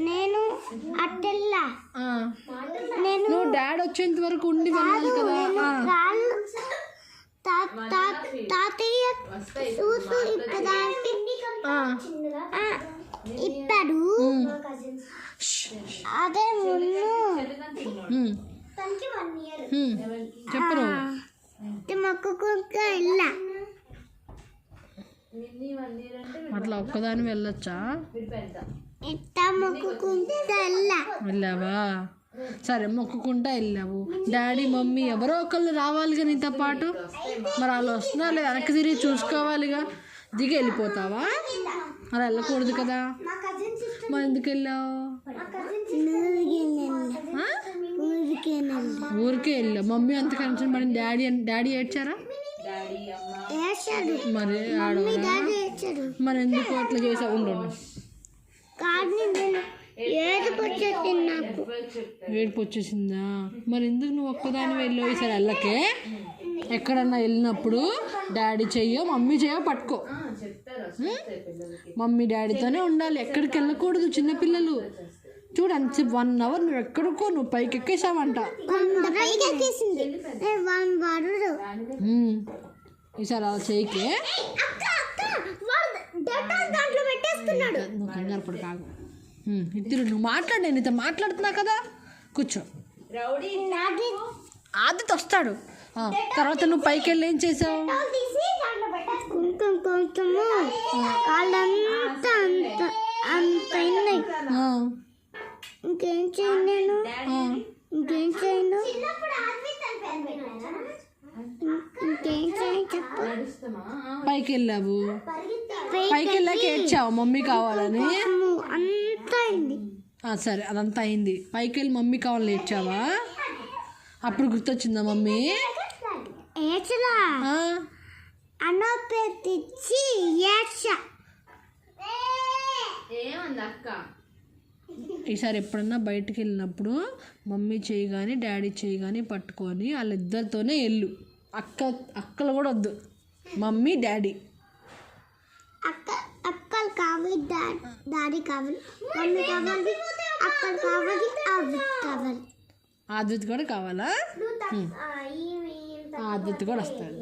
నేను అట్టెల్లా నువ్వు డాడీ వచ్చేంత వరకు ఉండి వెళ్ళాలి కదా. తాతయ్య చూసు ఇప్పాడు. అదే చెప్పరు మొక్కుకుంటా వెళ్ళా. అట్లా ఒక్కదాని వెళ్ళొచ్చా? మొక్కుకుంటా వెళ్ళావా? సరే మొక్కుకుంటా వెళ్ళావు. డాడీ మమ్మీ ఎవరో ఒకళ్ళు రావాలిగా నీతో పాటు. మరి వాళ్ళు వస్తున్నారు లేదా వెనక్కి తిరిగి చూసుకోవాలిగా. దిగి వెళ్ళిపోతావా? అలా వెళ్ళకూడదు కదా. మరి ఎందుకు వెళ్ళావు? ఊరికే వెళ్ళావు. మమ్మీ అంత టెన్షన్ పడింది. డాడీ ఏడ్చారా? మరి ఆడవరా? మరి ఎందుకు అట్లా చేసావు? ఉండు ఏడుపు వచ్చేసిందా? మరి ఎందుకు నువ్వు ఒక్కదాని వెళ్ళావు? ఈసారి వెళ్ళకే. ఎక్కడన్నా వెళ్ళినప్పుడు డాడీ చెయ్యో మమ్మీ చెయ్యో పట్టుకో. మమ్మీ డాడీతోనే ఉండాలి, ఎక్కడికి వెళ్ళకూడదు. చిన్నపిల్లలు చూడు అంత 1 hour నువ్వు ఎక్కడికో నువ్వు పైకి ఎక్కేసావంట. ఈసారి అలా చెయ్యికే. నువ్వు కంగారు పడు కాదు. ఇద్దరు నువ్వు మాట్లాడు. నేను నీతో మాట్లాడుతున్నా కదా. కూర్చో. ఆదిత్య వస్తాడు. తర్వాత నువ్వు పైకి వెళ్ళి ఏం చేసావు? ఇంకేం చేయను. పైకి వెళ్ళావు. పైకి వెళ్ళాక ఏడ్చావు మమ్మీ కావాలని. సరే అదంతా అయింది. పైకి వెళ్ళి మమ్మీ కావాలని ఏడ్చావా? అప్పుడు గుర్తొచ్చిందా మమ్మీ? ఈసారి ఎప్పుడన్నా బయటికి వెళ్ళినప్పుడు మమ్మీ చేయి కానీ డాడీ చేయి కానీ పట్టుకొని వాళ్ళిద్దరితోనే వెళ్ళు. అక్కలు కూడా వద్దు. Mummy daddy. అక్కలు కావాలి, డాడీ కావాలి, మమ్మీ కావాలి, అక్కలు కావాలి, కావాలి. ఆదిత్య కూడా కావాలా? ఆదిత్య కూడా వస్తాడు.